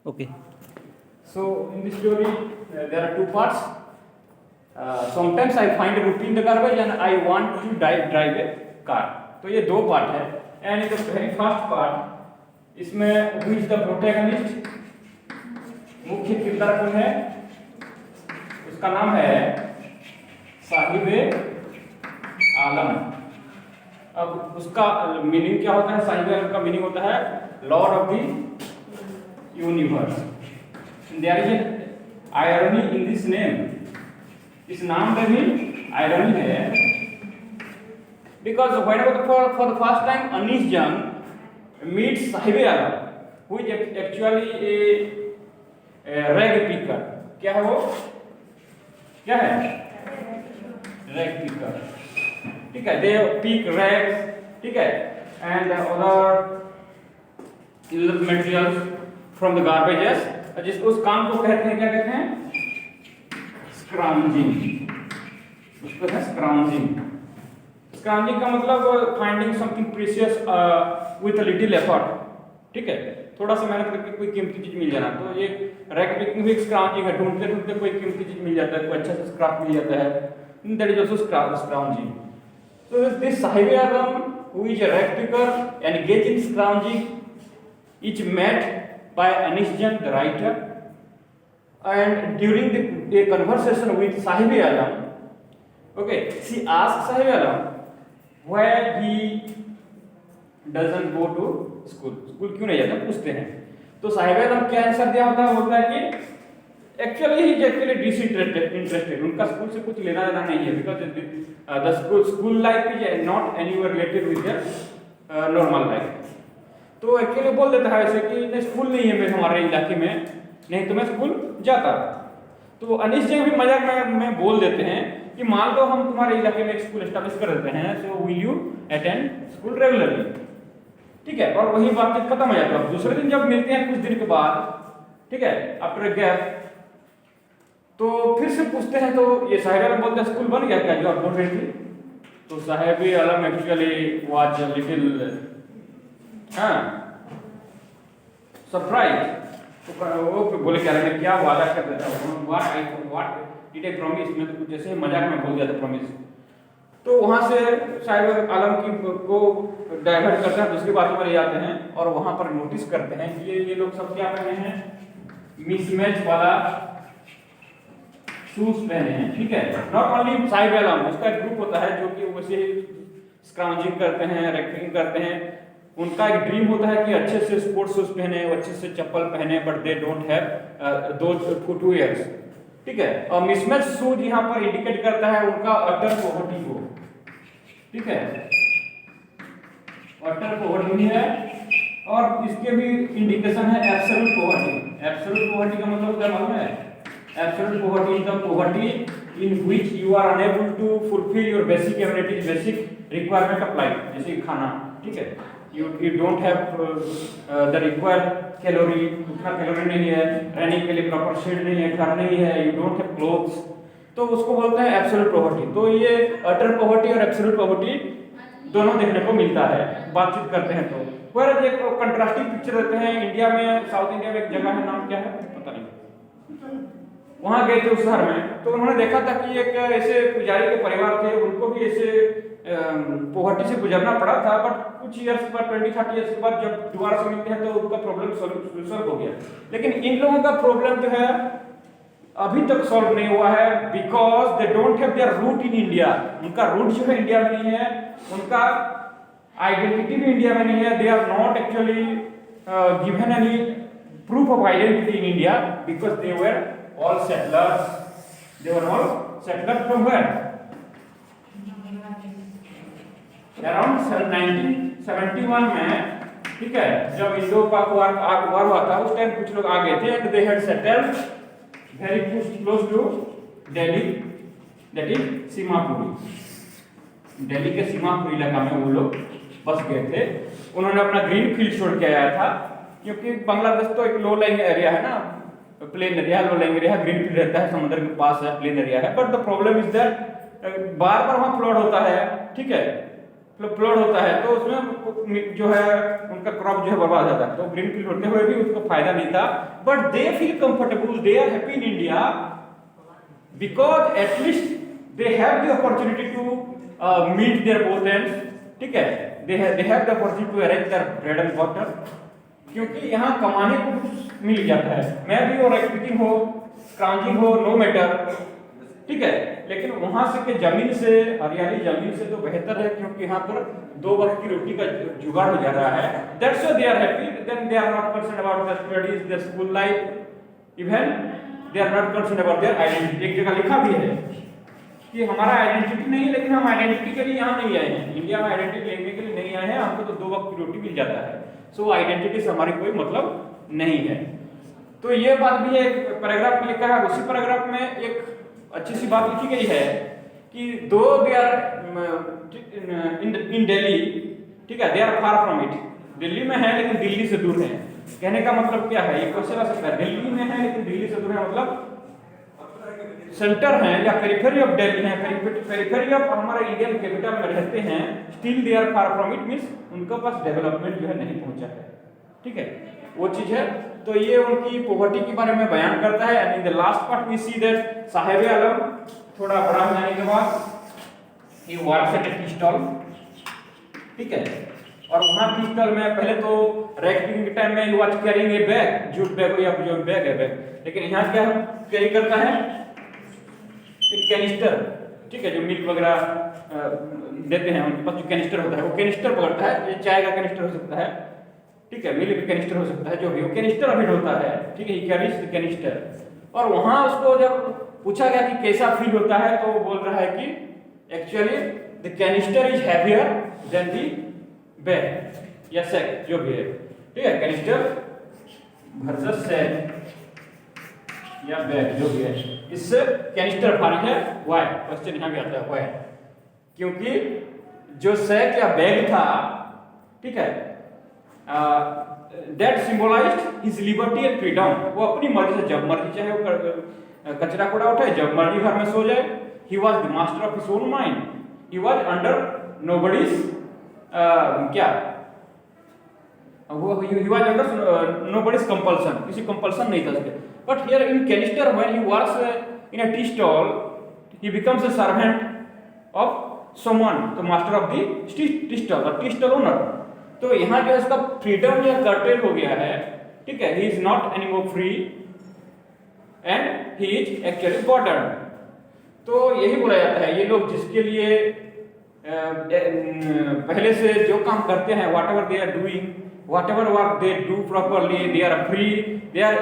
Okay. So in this story, there are two parts. Sometimes I find a rupee in the garbage and I want to drive a car. तो ये दो part है. And in the very first part, इसमें who is the protagonist? मुख्य किरदार कौन है? उसका नाम है साहिबे आलम. अब उसका मीनिंग क्या होता है? साहिबे आलम का मीनिंग होता है Lord of the universe. There is an irony in this name. इस नाम में भी आयरनी है. Because whenever for the first time Anish Jung meets Sahibe Alam, who is actually a rag picker. क्या है वो? क्या है? Rag picker. ठीक है. They pick rags. ठीक है. And other usable materials from the garbages. जिस उस काम को कहते हैं, क्या कहते हैं? स्क्राउंजिंग. उसको है स्क्राउंजिंग. स्क्राउंजिंग का मतलब finding something precious with a little effort. ठीक है. थोड़ा सा मेहनत करके कोई कीमती चीज मिल जाना. तो ये रैग पिकिंग भी स्क्राउंजिंग है. ढूंढते ढूंढते कोई कीमती चीज मिल जाता है, कोई अच्छा सा स्क्रैप मिल जाता है. That is also scrounging. So this Sahibe Alam, who is a rag picker and engaged in scrounging, is met by Anish Jung, the writer, and during a conversation with Sahibe Alam, okay, she asks Sahibe Alam why he doesn't go to school. School क्यों नहीं जाता? पूछते हैं. तो साहिबे आलम क्या answer दिया होता है? बोलता है कि actually he is actually disinterested. उनका स्कूल से कुछ लेना देना नहीं है. Because the school life is not anywhere related with their normal life. तो एक्चुअली बोल देता है ऐसे कि नहीं, स्कूल नहीं है मेरे हमारे इलाके में, नहीं तो मैं स्कूल जाता. तो अनिश जी भी मजाक में बोल देते हैं कि मान लो हम तुम्हारे इलाके में एक स्कूल एस्टैब्लिश कर देते हैं, so will you attend school regularly. ठीक है. और वही बातचीत खत्म हो जाती है. दूसरे दिन जब मिलते हैं कुछ दिन के बाद, ठीक है, आफ्टर अ गैप, तो फिर से पूछते हैं. तो ये साहिबे आलम बोलते हैं स्कूल बन गया क्या जो आप बोल रही थी? तो साहिबे आलम एक्चुअली वाज लिटिल सरप्राइज. तो वो बोले क्या वादा कर देता है? What did I promise. मैं तो कुछ जैसे मजाक में बोल दिया था प्रॉमिस. तो वहां से साहिबे आलम की को डाइवर्ट करते हैं, दूसरी बातों में ले जाते हैं और वहां पर नोटिस करते हैं कि ये लोग सब क्या पहने हैं? मिसमैच वाला शूज पहने हैं. ठीक है. नॉट ओनली साहिबे आलम, उसका एक ग्रुप होता है जो कि वैसे स्क्राउंजिंग करते हैं, रैगिंग करते हैं. उनका एक ड्रीम होता है कि अच्छे से स्पोर्ट्स शूज पहने, अच्छे से चप्पल पहने, but they don't have those footwears. ठीक है. और मिसमैच शूज यहाँ पर इंडिकेट करता है उनका अटर पॉवर्टी को. ठीक है. अटर पॉवर्टी है. और इसके भी इंडिकेशन है एब्सोल्यूट पॉवर्टी. एब्सोल्यूट पॉवर्टी का मतलब क्या मालूम है? Absolute poverty is the poverty in which you are unable to fulfill your basic amenities, basic requirement of life. जैसे खाना. ठीक है. You don't have the required calorie. उतना कैलोरी नहीं है. रहने के लिए प्रॉपर शेड नहीं है, घर नहीं है. You don't have clothes. तो उसको बोलते हैं एब्सोल्यूट पॉवर्टी. तो ये अटर पॉवर्टी और एब्सोल्यूट पॉवर्टी दोनों देखने को मिलता है बातचीत करते हैं. तो वह एक कंट्रास्टिंग पिक्चर देते हैं. इंडिया में, साउथ इंडिया में एक जगह है, नाम क्या है पता नहीं, वहां गए थे उस शहर में. तो उन्होंने देखा था कि एक ऐसे पुजारी के परिवार थे, उनको भी ऐसे पॉवर्टी से गुजरना पड़ा था. बट कुछ ईयर्स बाद, 20-30 ईयर्स के बाद जब दोबारा से मिलते हैं तो उनका प्रॉब्लम सॉल्व हो गया. लेकिन इन लोगों का प्रॉब्लम जो है अभी तक सॉल्व नहीं हुआ है. Because they don't have their root in India. उनका रूट जो है इंडिया में नहीं है. उनका आइडेंटिटी भी इंडिया में नहीं है. They are not actually given any proof of identity in India because they were all settlers. They were all settlers from where? Around 1971 में. ठीक है. जब इंडो पाक वार हुआ था उस टाइम कुछ लोग आ गए थे and they had settled very close to Delhi, that is Seemapuri. Delhi के सीमापुरी इलाका में वो लोग बस गए थे. उन्होंने अपना ग्रीन फील्ड छोड़ के आया था क्योंकि बांग्लादेश तो एक लो लाइंग एरिया है ना, plain area, low lying area, green field रहता है, समुद्र के पास है, प्लेन एरिया है. But the problem is that बार बार वहां फ्लड होता है. ठीक है. फ्लड होता है तो उसमें जो है उनका क्रॉप जो है बर्बाद हो जाता है, तो ग्रीन फील्ड होते हुए भी उसको फायदा नहीं था। But they feel comfortable, they are happy in India because at least they have the opportunity to meet their both ends, ठीक है, they have the opportunity to arrange their bread and water, क्योंकि यहाँ कमाने को कुछ मिल जाता है। मैं भी और एक्टिंग हो, क्रांजिंग हो, नो मैटर, ठीक है, लेकिन वहां से के जमीन से, हरियाली जमीन से तो बेहतर है, क्योंकि यहाँ पर 2 वक्त की रोटी का जुगाड़ हो जा रहा है। That's why they are happy, then they are not concern about their studies, their school life, even they are not concern about their identity. एक जगह लिखा भी है कि हमारा आइडेंटिटी नहीं है, लेकिन हम आइडेंटिटी के लिए यहाँ नहीं आए हैं, इंडिया में आइडेंटिटी लेने के लिए नहीं आए हैं, हमको तो 2 वक्त की रोटी मिल जाता है, सो आइडेंटिटी से हमारी कोई मतलब नहीं है। तो ये बात भी है, पैराग्राफ में लिखा है। उसी पैराग्राफ में एक अच्छी सी बात लिखी गई है कि दो दे आर इन दिल्ली, ठीक है, they are far from it, Delhi में है लेकिन दिल्ली से दूर है। कहने का मतलब क्या है, ये क्वेश्चन आ सकता है, दिल्ली में है लेकिन दिल्ली से दूर है, मतलब सेंटर है या पेरिफेरी ऑफ दिल्ली है, पेरिफेरी ऑफ हमारे इंडियन कैपिटल में रहते हैं, still they are far from it, means उनके पास डेवलपमेंट जो है नहीं पहुंचा है, ठीक है, वो चीज है। तो ये उनकी पॉवर्टी के बारे में बयान करता है। And in the last part we see that Sahib Alam थोड़ा बड़ा हो जाने के बाद ही वर्क्स एट टी स्टॉल, ठीक है, और वहां टी स्टॉल में पहले तो रैकेटिंग के टाइम में ही watch carrying a bag, jute bag या जो बैग है बैग, लेकिन यहाँ क्या कैरी करता है, एक कैनिस्टर, ठीक है, जो मिल्क वगैरह देते हैं उनके पास जो कैनिस्टर होता है, वो कैनिस्टर पकड़ता है, ये चाय का कैनिस्टर हो सकता है, ठीक है, मिल्क का कैनिस्टर हो सकता है, जो भी वो कैनिस्टर अभी होता है, ठीक है, ही कैरीज द कैनिस्टर। और वहां उसको जब पूछा गया कि कैसा फील होता है, तो वो बोल रहा है कि actually the canister is heavier than the bag या सैक, जो भी है, ठीक है, कैनिस्टर वर्सेस सैक या बैग, जो भी है, इससे कैनिस्टर भारी है। व्हाई, क्वेश्चन यहाँ भी आता है व्हाई, क्योंकि जो सैक या बैग था, ठीक है, that symbolised his liberty and freedom, वो अपनी मर्जी से जब मर्जी चाहे वो कचरा कूड़ा उठाए, जब मर्जी घर में सो जाए। He was the master of his own mind, he was under nobody's क्या, he was under nobody's compulsion, किसी compulsion नहीं था उसके। But here in canister, when he works in a tea stall, he becomes a servant of someone, the master of the tea stall, or tea stall owner। तो यहाँ जो है इसका freedom या कर्टेल हो गया है, ठीक है, he is not anymore free and he is actually burdened। तो यही बोला जाता है, ये लोग जिसके लिए पहले से जो काम करते हैं, whatever they are doing, whatever work they do properly, they are free, they are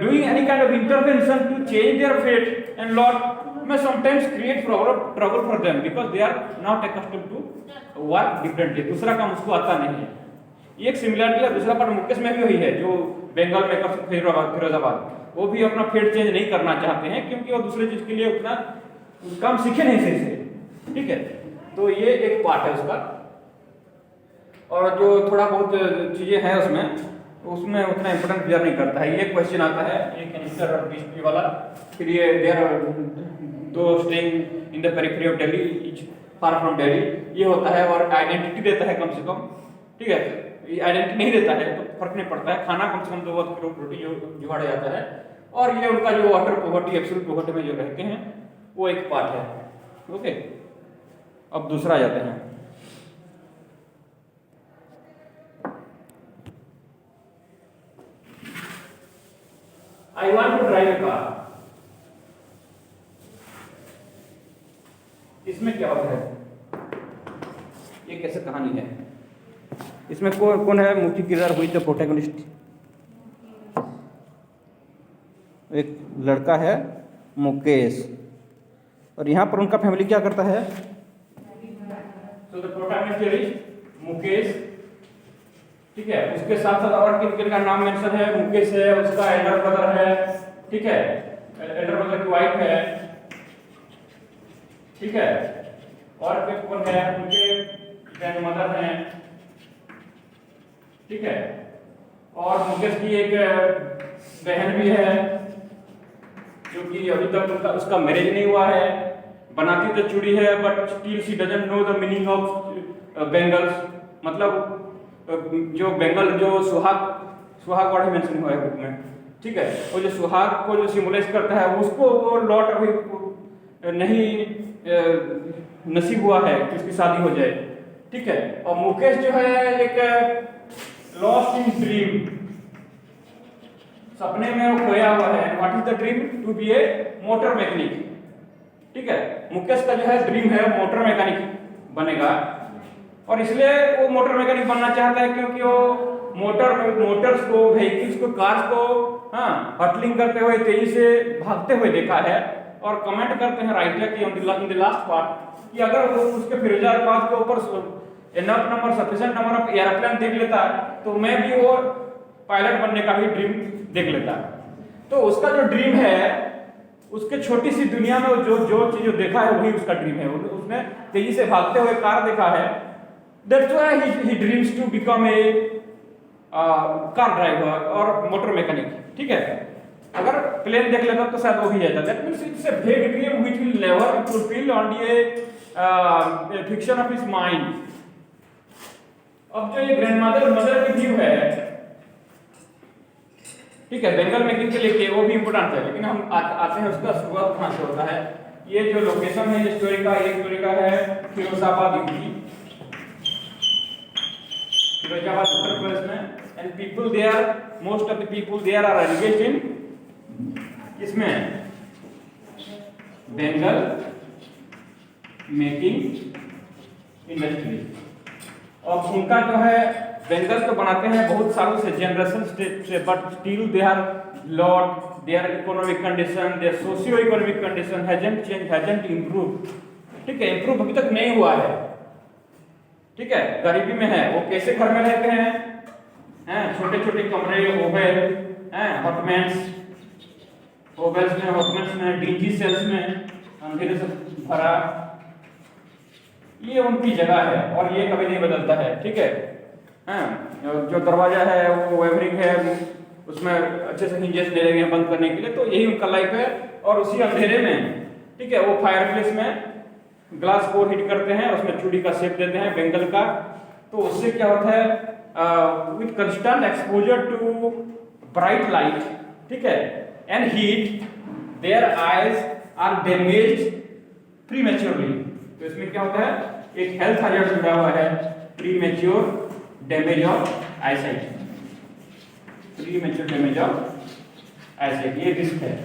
doing any kind of intervention to change their fate and lot may sometimes create trouble for them because they are not accustomed to work differently। दूसरा काम उसको आता नहीं है। ये एक similarity है। दूसरा पार्ट मुकेश में भी वही है, जो बंगाल में फिरोजाबाद, वो भी अपना फेट चेंज नहीं करना चाहते हैं, क्योंकि वो दूसरे चीज के लिए उतना काम सीखे नहीं सही से, ठीक है। तो ये एक पार्ट है उसका, और जो थोड़ा बहुत चीजें हैं उसमें उतना इंपोर्टेंट बियर नहीं करता है। ये क्वेश्चन आता है, ये कैनिस्टर और डिस्प्ले वाला, फिर ये देयर दो staying in the periphery of Delhi, etch far from Delhi, ये होता है। और आइडेंटिटी देता है कम से कम, ठीक है, ये आइडेंटिटी नहीं देता है तो फर्क नहीं पड़ता है, खाना कम से कम 2 वक्त की रोटी जुगाड़ा जाता है। और ये उनका जो वाटर पॉवर्टी, एब्सोल्यूट पॉवर्टी में जो रहते हैं, वो एक पार्ट है, ओके। अब दूसरा जाते हैं, I want to drive a car। इसमें क्या होता है, ये कैसे कहानी है, इसमें कौन है मुख्य किरदार हुई, तो प्रोटैगनिस्ट एक लड़का है मुकेश, और यहाँ पर उनका फैमिली क्या करता है। तो द प्रोटैगनिस्ट इज मुकेश, ठीक है। उसके साथ साथ और किन का नाम मेंशन है, मुकेश है, उसका एल्डर ब्रदर है, ठीक है, एल्डर ब्रदर की वाइफ है, ठीक है, और कौन है, उनके ग्रैंडमदर हैं, ठीक है, और मुकेश की एक बहन भी है, जो कि अभी तक उसका मैरिज नहीं हुआ है। बनाती तो चूड़ी है but still she doesn't know the meaning of bangles. मतलब जो बेंगल जो सुहाग वर्ड मेंशन हुआ है बुक में, ठीक है, वो जो सुहाग को जो सिम्बलाइज करता है उसको वो लॉट अभी नहीं नसीब हुआ है कि उसकी शादी हो जाए, ठीक है। और मुकेश जो है एक लॉस्ट इन ड्रीम, सपने में वो खोया हुआ है। What is the dream? To be a motor mechanic, ठीक है। मुकेश का जो है ड्रीम है मोटर मैकेनिक बनेगा, और इसलिए वो मोटर मैकेनिक बनना चाहता है क्योंकि वो मोटर्स को, व्हीकल्स को, कार्स को हटलिंग करते हुए तेजी से भागते हुए देखा है। और कमेंट करते हैं राइटर की इन द लास्ट पार्ट कि अगर वो उसके फिरोजाबाद के ऊपर enough number sufficient number of airplane देख लेता तो मैं भी वो पायलट बनने का भी ड्रीम देख लेता। तो उसका जो ड्रीम है, उसके छोटी सी दुनिया में जो चीज देखा है वही उसका ड्रीम है। उसने तेजी से भागते हुए कार देखा है, that's why he dreams to become a car driver और मोटर मैकेनिक, ठीक है। अगर प्लेन देख लेता तो शायद वो ही जाता। दैट मींस इट्स ए वेग dream which will never fulfil only A fiction of his mind. अब जो ये ग्रैंडमदर मदर की व्यू है, ठीक है, बेंगल मेकिंग के लिए वो भी इंपोर्टेंट है, लेकिन हम आते हैं उसका शुरुआत कहां से होता है। ये जो लोकेशन है ये स्टोरी का है फिरोजाबाद यूपी, फिरोजाबाद उत्तर प्रदेश में। And people there, most of the people there are engaged in इसमें बेंगल मेकिंग इंडस्ट्री। और उनका जो है बेंगल्स तो बनाते हैं बहुत सालों से, जनरेशन से, but still they are lot their economic condition, their socio economic condition hasn't change, hasn't improve, ठीक है, इंप्रूव अभी तक नहीं हुआ है, ठीक है, गरीबी में है। वो कैसे घर में रहते हैं छोटे छोटे कमरे, ओवेल हॉटमेंट्स में, डीजी सेल्स में, अंधेरे से भरा, ये उनकी जगह है और ये कभी नहीं बदलता है, ठीक है। जो दरवाजा है वो वेवरिंग है, उसमें अच्छे से हिंजेस ले लगे हैं बंद करने के लिए, तो यही उनका लाइफ है। और उसी अंधेरे में, ठीक है, वो फायरप्लेस में ग्लास को हीट करते हैं, उसमें चूड़ी का शेप देते हैं बेंगल का। तो उससे क्या होता है, with constant exposure to bright light, ठीक है, and heat, their eyes are damaged prematurely. तो इसमें क्या होता है, एक हेल्थ हैजर्ड जुड़ा हुआ है, premature damage of eyesight, premature damage of eyesight, ये रिस्क है,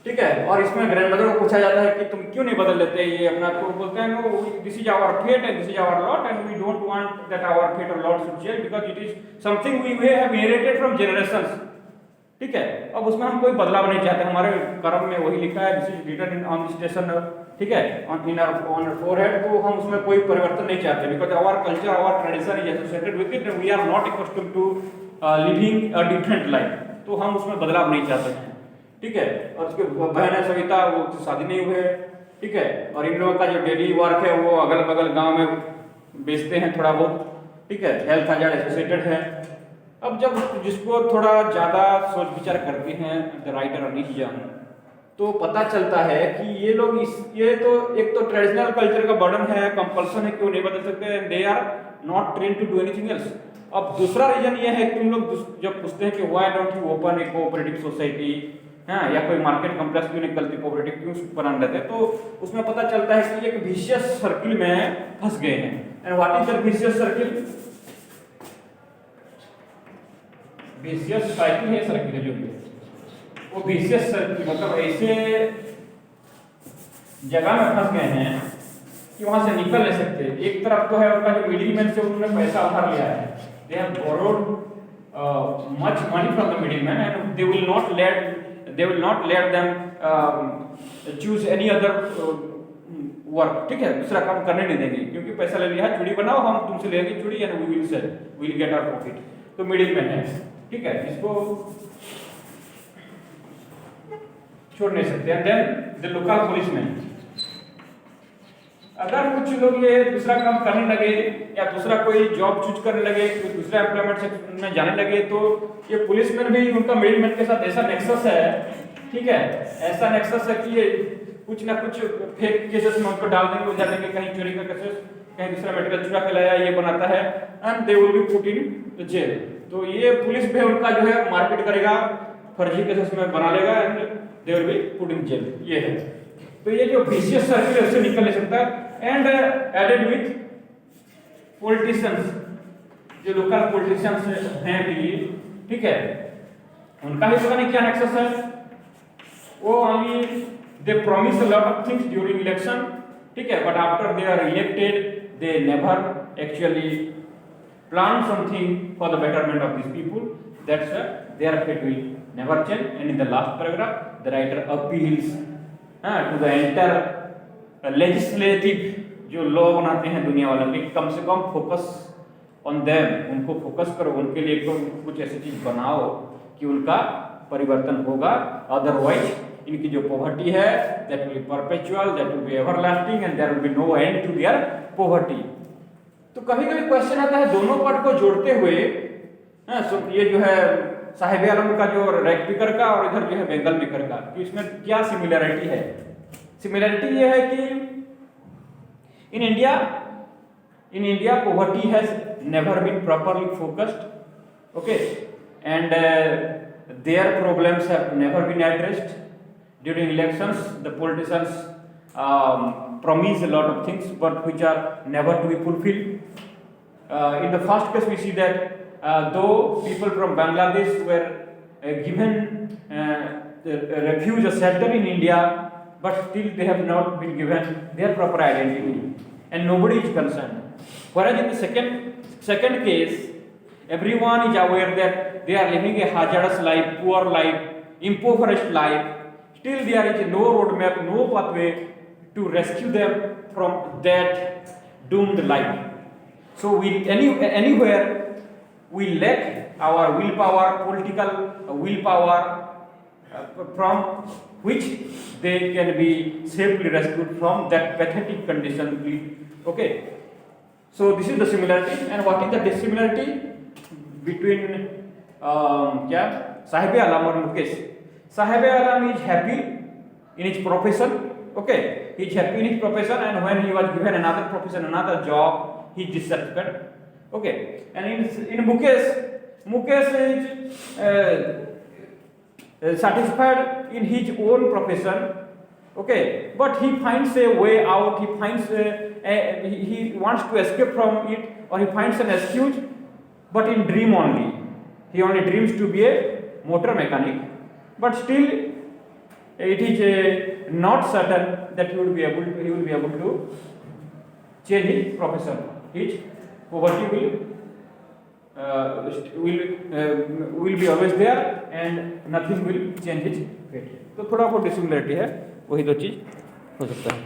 ठीक है। और इसमें ग्रैंडमदर को पूछा जाता है कि तुम क्यों नहीं बदल लेते ये अपना, तो बोलते हैं no, this is our fate and this is our lot and we don't want that our fate और lot should change because it is something we have inherited from generations, ठीक है। अब उसमें हम कोई बदलाव नहीं चाहते, हमारे कर्म में वही लिखा है, this is written in on the station, ठीक है, ऑन आवर फोरहेड, तो हम उसमें कोई परिवर्तन नहीं चाहते because our culture, our tradition is associated with it and we are not accustomed to living a different life, तो हम उसमें बदलाव नहीं चाहते हैं, ठीक है। और उसके बहन है सविता, वो शादी नहीं हुए, ठीक है। और इन लोगों का जो डेली वर्क है वो अगल बगल गांव में बेचते हैं थोड़ा बहुत, ठीक है, हेल्थ हैजर्ड एसोसिएटेड है। अब जब जिसको थोड़ा ज़्यादा सोच विचार करते हैं द राइटर अनीश जैन, तो पता चलता है कि ये लोग ये तो एक तो ट्रेडिशनल कल्चर का बर्डन है, कंपल्सन है, क्यों नहीं बदल सकते, they are not train to do anything else. अब दूसरा रीजन ये है कि तुम लोग जब पूछते हैं कि why don't you open A cooperative society, या कोई मार्केट कॉम्प्लेक्स क्यों नहीं करते, कोऑपरेटिव क्यों बना लेते, तो उसमें पता चलता है कि एक विशियस सर्किल में फंस गए हैं। And what is the vicious circle? Vicious cycle है, सर्किल है जो भी, वो विशियस सर्किल मतलब ऐसे जगह में फंस गए हैं कि वहां से निकल नहीं सकते। एक तरफ तो है उनका जो मिडिलमैन से उन्होंने पैसा उधार लिया है, they have borrowed much money from the middleman and they will not let them choose any other work, ठीक है, दूसरा काम करने नहीं देंगे क्योंकि पैसा ले लिया है, चूड़ी बनाओ, हम तुमसे लेंगे चूड़ी and we will sell, we will get our profit. तो मिडिलमैन है, ठीक है, इसको छोड़ नहीं सकते। And then the local policeman, अगर कुछ लोग ये दूसरा काम करने लगे या दूसरा कोई जॉब चूज करने लगे, दूसरा एम्प्लॉयमेंट सेक्टर में जाने लगे, तो ये पुलिसमैन भी उनका मिडिलमैन के साथ ऐसा नेक्सस है, ठीक है, ऐसा नेक्सस है कि ये कुछ ना कुछ फेक केसेस में उनको डाल देंगे, उलझा देंगे, कहीं चोरी का केसेस, कहीं दूसरा मेडिकल चुरा के लाया, ये बनाता है, and they will be put in jail. तो ये पुलिस भी उनका जो है मार्केट करेगा, फर्जी केसेस में बना लेगा, and they will be put in jail. ये है, तो ये जो विशियस सर्किल है उससे निकल नहीं सकता। एंड एडेड विथ पॉलिटिशियंस, जो लोकल पॉलिटिशियंस हैं दिल्ली, ठीक है, उनका भी पता नहीं क्या नेक्सस है। वो only they promise a lot of things during election, ठीक है, but after they are elected they never actually plan something for the betterment of these people. That's their fate will never change. And in the last paragraph, the writer appeals to the entire legislative जो law बनाते हैं दुनिया वाले के, कम से कम focus on them, उनको focus करो, उनके लिए कुछ ऐसी चीज बनाओ कि उनका परिवर्तन होगा। अदरवाइज इनकी जो पॉवर्टी है that will be perpetual, that will be everlasting, and there will be no end to their poverty. तो कभी कभी क्वेश्चन आता है दोनों पार्ट को जोड़ते हुए, ये जो है साहिब आलम का जो रैक पिकर का और इधर जो है बेंगल पिकर का, कि इसमें क्या सिमिलरिटी है। सिमिलरिटी ये है कि in India poverty has never been properly focused, okay, and their problems have never been addressed. During elections, the politicians promise a lot of things, but which are never to be fulfilled. In the first case, we see that though people from Bangladesh were given refuge, a shelter in India, but still they have not been given their proper identity, and nobody is concerned. Whereas in the second case, everyone is aware that they are living a hazardous life, poor life, impoverished life. Still there is no roadmap, no pathway to rescue them from that doomed life. So anywhere we lack our willpower, political willpower, from which they can be safely rescued from that pathetic condition. Okay. So this is the similarity, and what is the dissimilarity between क्या साहिब आलम और मुकेश? साहिब आलम is happy in his profession, okay, he is happy in his profession, and when he was given another profession, another job, he is dissatisfied, okay. And in Mukesh is satisfied in his own profession, okay, but he finds a way out, he finds he wants to escape from it, or he finds an excuse, but in dream only. He only dreams to be a motor mechanic, but still it is not certain that he will be able to change his profession. His poverty will be always there, and nothing will change his fate. तो थोड़ा बहुत dissimilarity है, वही दो चीज हो सकता है।